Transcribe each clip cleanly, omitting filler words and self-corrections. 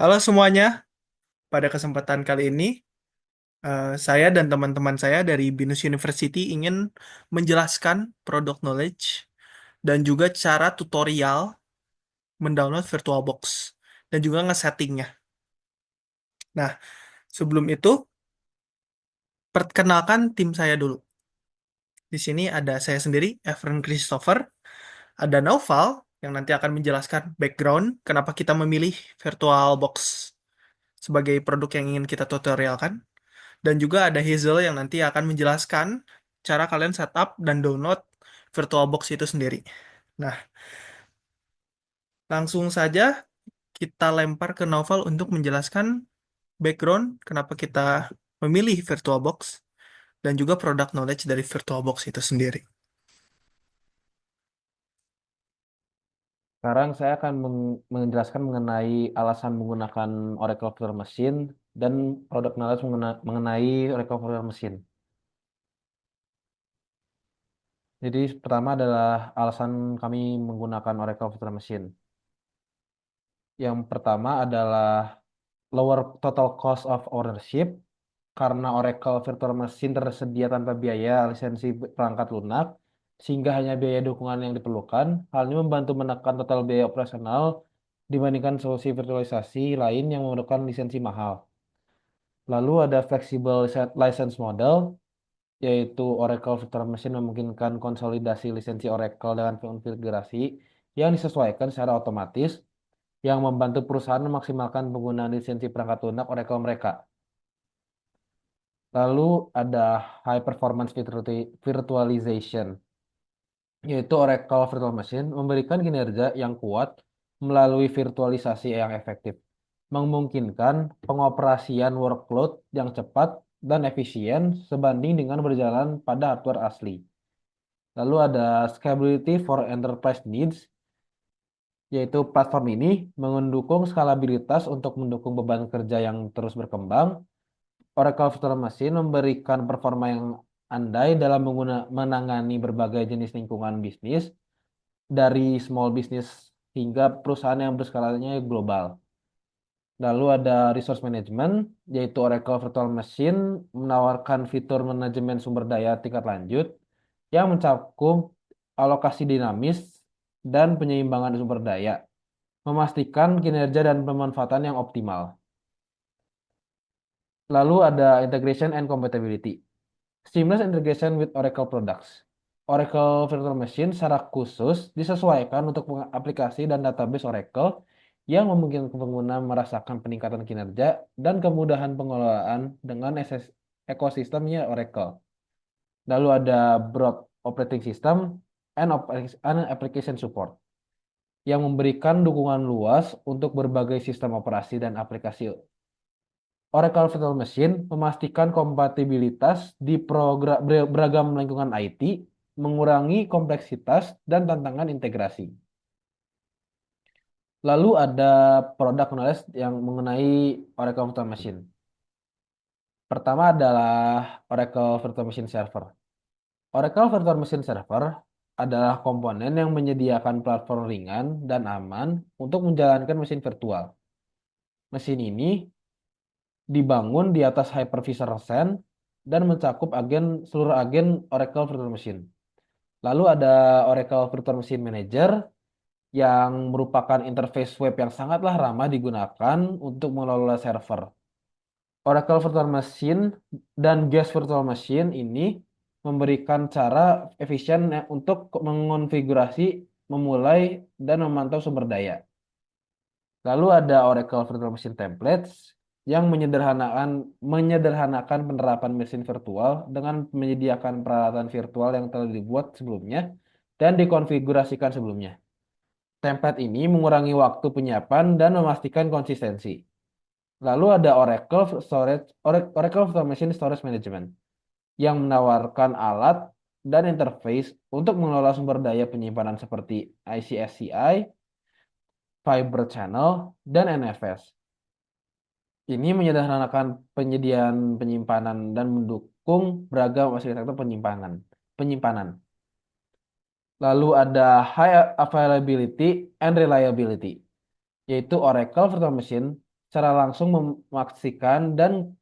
Halo semuanya, pada kesempatan kali ini saya dan teman-teman saya dari Binus University ingin menjelaskan product knowledge dan juga cara tutorial mendownload VirtualBox dan juga ngesettingnya. Nah, sebelum itu perkenalkan tim saya dulu. Di sini ada saya sendiri, Efren Christopher, ada Naufal yang nanti akan menjelaskan background kenapa kita memilih VirtualBox sebagai produk yang ingin kita tutorialkan. Dan juga ada Hazel yang nanti akan menjelaskan cara kalian setup dan download VirtualBox itu sendiri. Nah, langsung saja kita lempar ke Novel untuk menjelaskan background kenapa kita memilih VirtualBox dan juga product knowledge dari VirtualBox itu sendiri. Sekarang saya akan menjelaskan mengenai alasan menggunakan Oracle Virtual Machine dan produk knowledge mengenai Oracle Virtual Machine. Jadi pertama adalah alasan kami menggunakan Oracle Virtual Machine. Yang pertama adalah lower total cost of ownership karena Oracle Virtual Machine tersedia tanpa biaya lisensi perangkat lunak sehingga hanya biaya dukungan yang diperlukan. Hal ini membantu menekan total biaya operasional dibandingkan solusi virtualisasi lain yang memerlukan lisensi mahal. Lalu ada flexible license model, yaitu Oracle Virtual Machine memungkinkan konsolidasi lisensi Oracle dengan konfigurasi yang disesuaikan secara otomatis, yang membantu perusahaan memaksimalkan penggunaan lisensi perangkat lunak Oracle mereka. Lalu ada High Performance Virtualization, yaitu Oracle Virtual Machine memberikan kinerja yang kuat melalui virtualisasi yang efektif, memungkinkan pengoperasian workload yang cepat dan efisien sebanding dengan berjalan pada hardware asli. Lalu ada Scalability for Enterprise Needs, yaitu platform ini mendukung skalabilitas untuk mendukung beban kerja yang terus berkembang. Oracle Virtual Machine memberikan performa yang andai dalam menangani berbagai jenis lingkungan bisnis, dari small business hingga perusahaan yang berskalanya global. Lalu ada resource management, yaitu Oracle Virtual Machine menawarkan fitur manajemen sumber daya tingkat lanjut yang mencakup alokasi dinamis dan penyeimbangan sumber daya, memastikan kinerja dan pemanfaatan yang optimal. Lalu ada integration and compatibility. Seamless integration with Oracle products. Oracle Virtual Machine secara khusus disesuaikan untuk aplikasi dan database Oracle yang memungkinkan pengguna merasakan peningkatan kinerja dan kemudahan pengelolaan dengan ekosistemnya Oracle. Lalu ada broad operating system and application support yang memberikan dukungan luas untuk berbagai sistem operasi dan aplikasi. Oracle Virtual Machine memastikan kompatibilitas di beragam lingkungan IT, mengurangi kompleksitas dan tantangan integrasi. Lalu ada produk knowledge yang mengenai Oracle Virtual Machine. Pertama adalah Oracle Virtual Machine Server. Oracle Virtual Machine Server adalah komponen yang menyediakan platform ringan dan aman untuk menjalankan mesin virtual. Mesin ini dibangun di atas hypervisor SAN dan mencakup seluruh agen Oracle Virtual Machine. Lalu ada Oracle Virtual Machine Manager yang merupakan interface web yang sangatlah ramah digunakan untuk mengelola server. Oracle Virtual Machine dan Guest Virtual Machine ini memberikan cara efisien untuk mengonfigurasi, memulai, dan memantau sumber daya. Lalu ada Oracle Virtual Machine Templates yang menyederhanakan penerapan mesin virtual dengan menyediakan peralatan virtual yang telah dibuat sebelumnya dan dikonfigurasikan sebelumnya. Template ini mengurangi waktu penyiapan dan memastikan konsistensi. Lalu ada Oracle Virtual Machine Storage Management yang menawarkan alat dan interface untuk mengelola sumber daya penyimpanan seperti ICSCI, Fiber Channel, dan NFS. Ini menyederhanakan penyediaan penyimpanan dan mendukung beragam arsitektur penyimpanan. Lalu ada High Availability and Reliability, yaitu Oracle Virtual Machine secara langsung memastikan dan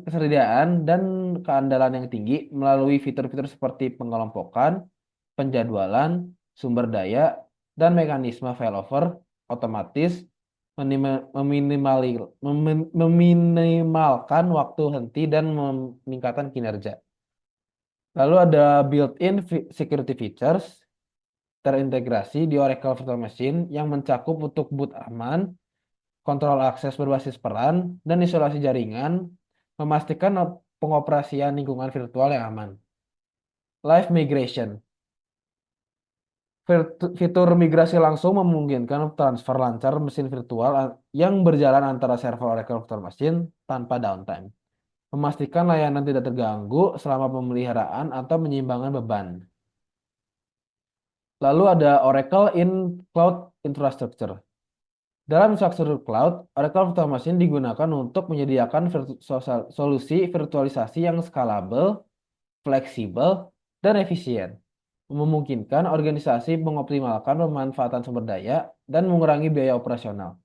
kesediaan dan keandalan yang tinggi melalui fitur-fitur seperti pengelompokan, penjadwalan, sumber daya, dan mekanisme failover otomatis meminimalkan waktu henti dan meningkatkan kinerja. Lalu ada built-in security features terintegrasi di Oracle Virtual Machine yang mencakup untuk boot aman, kontrol akses berbasis peran, dan isolasi jaringan, memastikan pengoperasian lingkungan virtual yang aman. Live migration. Fitur migrasi langsung memungkinkan transfer lancar mesin virtual yang berjalan antara server Oracle Virtual Machine tanpa downtime. Memastikan layanan tidak terganggu selama pemeliharaan atau penyimbangan beban. Lalu ada Oracle in Cloud Infrastructure. Dalam infrastruktur cloud, Oracle Virtual Machine digunakan untuk menyediakan solusi virtualisasi yang skalabel, fleksibel, dan efisien, memungkinkan organisasi mengoptimalkan pemanfaatan sumber daya dan mengurangi biaya operasional.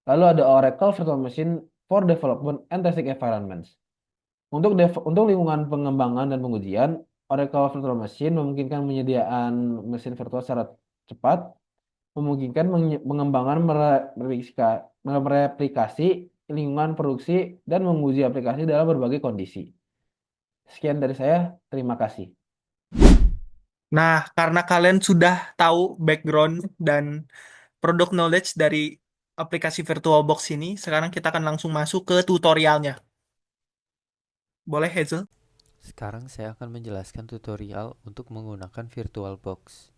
Lalu ada Oracle Virtual Machine for Development and Testing Environments. Untuk lingkungan pengembangan dan pengujian, Oracle Virtual Machine memungkinkan penyediaan mesin virtual secara cepat, memungkinkan pengembangan mereplikasi lingkungan produksi dan menguji aplikasi dalam berbagai kondisi. Sekian dari saya, terima kasih. Nah, karena kalian sudah tahu background dan product knowledge dari aplikasi VirtualBox ini, sekarang kita akan langsung masuk ke tutorialnya. Boleh, Hazel? Sekarang saya akan menjelaskan tutorial untuk menggunakan VirtualBox.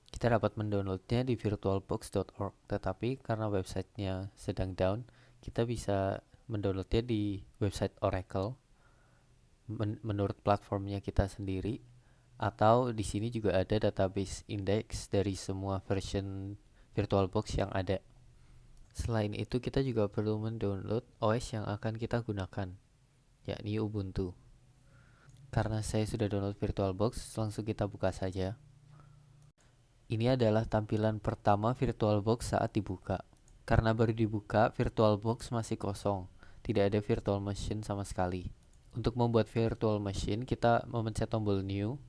Kita dapat mendownloadnya di virtualbox.org, tetapi karena websitenya sedang down, kita bisa mendownloadnya di website Oracle menurut platformnya kita sendiri, atau di sini juga ada database index dari semua version VirtualBox yang ada. Selain itu, kita juga perlu mendownload OS yang akan kita gunakan, yakni Ubuntu. Karena saya sudah download VirtualBox, langsung kita buka saja. Ini adalah tampilan pertama VirtualBox saat dibuka. Karena baru dibuka, VirtualBox masih kosong. Tidak ada virtual machine sama sekali. Untuk membuat virtual machine, kita memencet tombol New.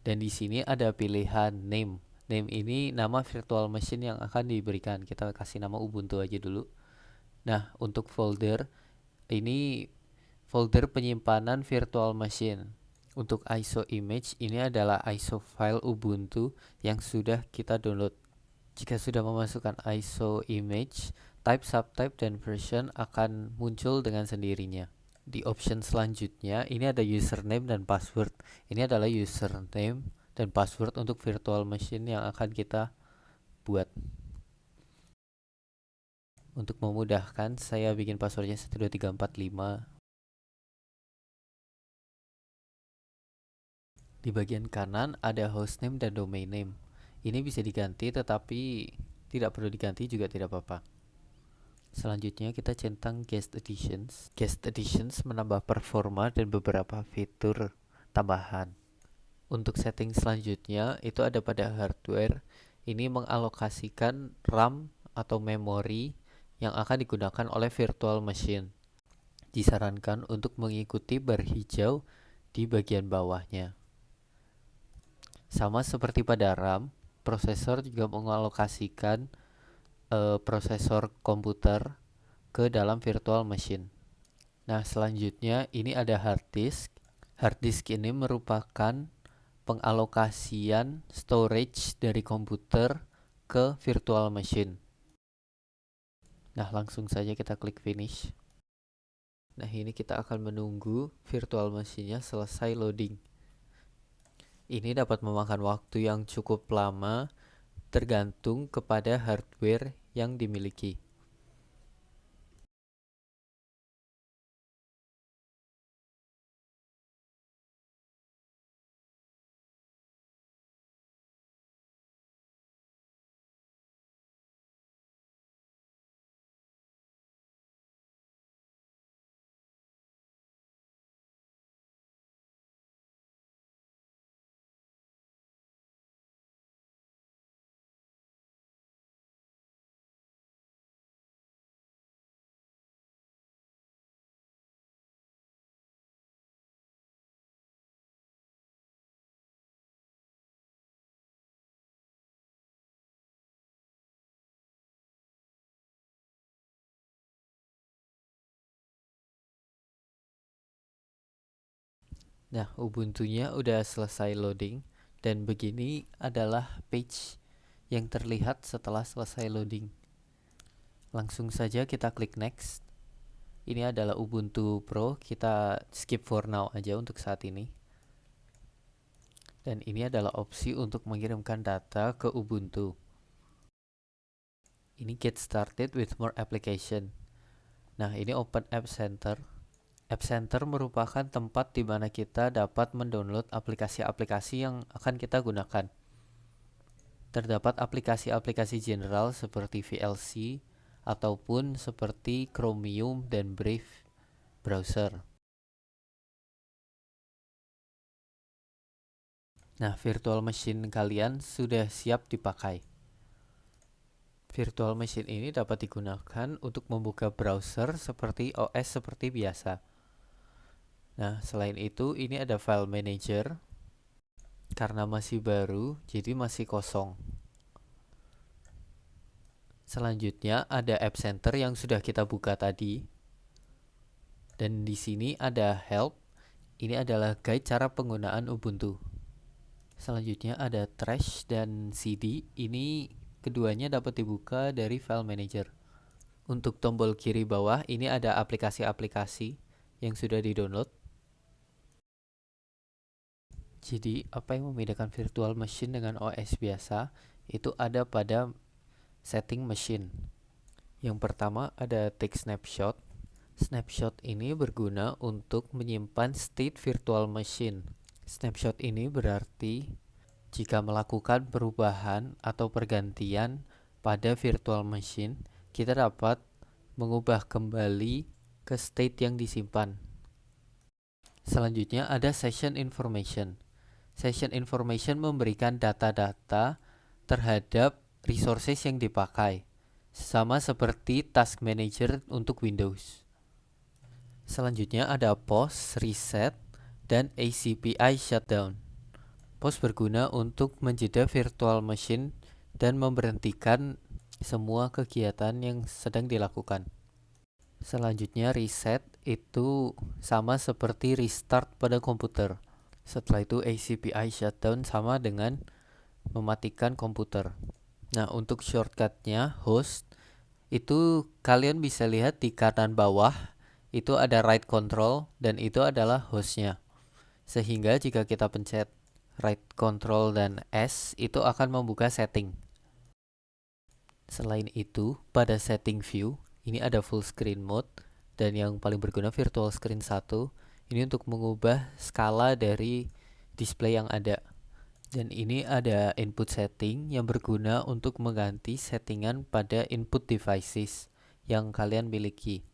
Dan di sini ada pilihan Name. Name ini nama virtual machine yang akan diberikan. Kita kasih nama Ubuntu aja dulu. Nah, untuk folder, ini folder penyimpanan virtual machine. Untuk ISO image, ini adalah ISO file Ubuntu yang sudah kita download. Jika sudah memasukkan ISO image, type, subtype, dan version akan muncul dengan sendirinya. Di option selanjutnya, ini ada username dan password. Ini adalah username dan password untuk virtual machine yang akan kita buat. Untuk memudahkan, saya bikin passwordnya 12345. Di bagian kanan ada hostname dan domain name. Ini bisa diganti, tetapi tidak perlu diganti juga tidak apa-apa. Selanjutnya kita centang guest editions. Guest editions menambah performa dan beberapa fitur tambahan. Untuk setting selanjutnya itu ada pada hardware. Ini mengalokasikan RAM atau memori yang akan digunakan oleh virtual machine. Disarankan untuk mengikuti bar hijau di bagian bawahnya. Sama seperti pada RAM, prosesor juga mengalokasikan prosesor komputer ke dalam virtual machine. Nah, selanjutnya ini ada hard disk. Hard disk ini merupakan pengalokasian storage dari komputer ke virtual machine. Nah, langsung saja kita klik finish. Nah, ini kita akan menunggu virtual machine-nya selesai loading. Ini dapat memakan waktu yang cukup lama tergantung kepada hardware yang dimiliki. Nah, Ubuntu-nya udah selesai loading dan begini adalah page yang terlihat setelah selesai loading. Langsung saja kita klik next. Ini adalah Ubuntu Pro, kita skip for now aja untuk saat ini. Dan ini adalah opsi untuk mengirimkan data ke Ubuntu. Ini get started with more application. Nah, ini Open App Center. App Center merupakan tempat di mana kita dapat mendownload aplikasi-aplikasi yang akan kita gunakan. Terdapat aplikasi-aplikasi general seperti VLC ataupun seperti Chromium dan Brave browser. Nah, virtual machine kalian sudah siap dipakai. Virtual machine ini dapat digunakan untuk membuka browser seperti OS seperti biasa. Nah, selain itu ini ada file manager. Karena masih baru, jadi masih kosong. Selanjutnya ada App Center yang sudah kita buka tadi. Dan di sini ada Help. Ini adalah guide cara penggunaan Ubuntu. Selanjutnya ada Trash dan CD. Ini keduanya dapat dibuka dari file manager. Untuk tombol kiri bawah ini ada aplikasi-aplikasi yang sudah di-download. Jadi apa yang membedakan virtual machine dengan OS biasa itu ada pada setting machine. Yang pertama ada take snapshot. Snapshot ini berguna untuk menyimpan state virtual machine. Snapshot ini berarti jika melakukan perubahan atau pergantian pada virtual machine, kita dapat mengubah kembali ke state yang disimpan. Selanjutnya ada session information. Session information memberikan data-data terhadap resources yang dipakai, sama seperti task manager untuk Windows. Selanjutnya ada pause, reset, dan ACPI shutdown. Pause berguna untuk menjeda virtual machine dan memberhentikan semua kegiatan yang sedang dilakukan. Selanjutnya reset itu sama seperti restart pada komputer. Setelah itu ACPI shutdown sama dengan mematikan komputer. Nah, untuk shortcutnya host itu kalian bisa lihat di kanan bawah itu ada right control dan itu adalah hostnya. Sehingga jika kita pencet right control dan S itu akan membuka setting. Selain itu, pada setting view ini ada full screen mode dan yang paling berguna virtual screen 1 ini untuk mengubah skala dari display yang ada. Dan ini ada input setting yang berguna untuk mengganti settingan pada input devices yang kalian miliki.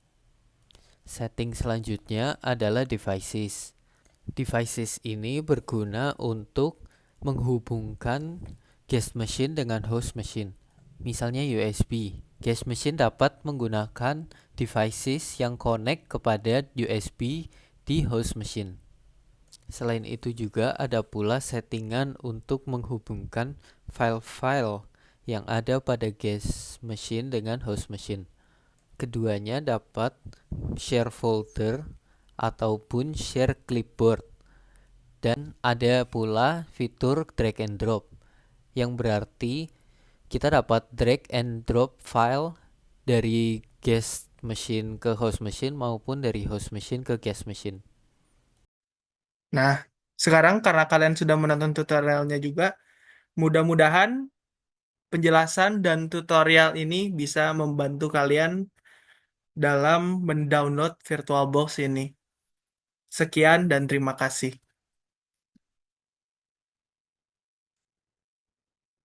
Setting selanjutnya adalah devices. Devices ini berguna untuk menghubungkan guest machine dengan host machine. Misalnya USB. Guest machine dapat menggunakan devices yang connect kepada USB di host machine. Selain itu juga ada pula settingan untuk menghubungkan file-file yang ada pada guest machine dengan host machine. Keduanya dapat share folder ataupun share clipboard. Dan ada pula fitur drag and drop yang berarti kita dapat drag and drop file dari guest machine ke host machine maupun dari host machine ke guest machine. Nah, sekarang karena kalian sudah menonton tutorialnya juga, mudah-mudahan penjelasan dan tutorial ini bisa membantu kalian dalam mendownload VirtualBox ini. Sekian dan terima kasih.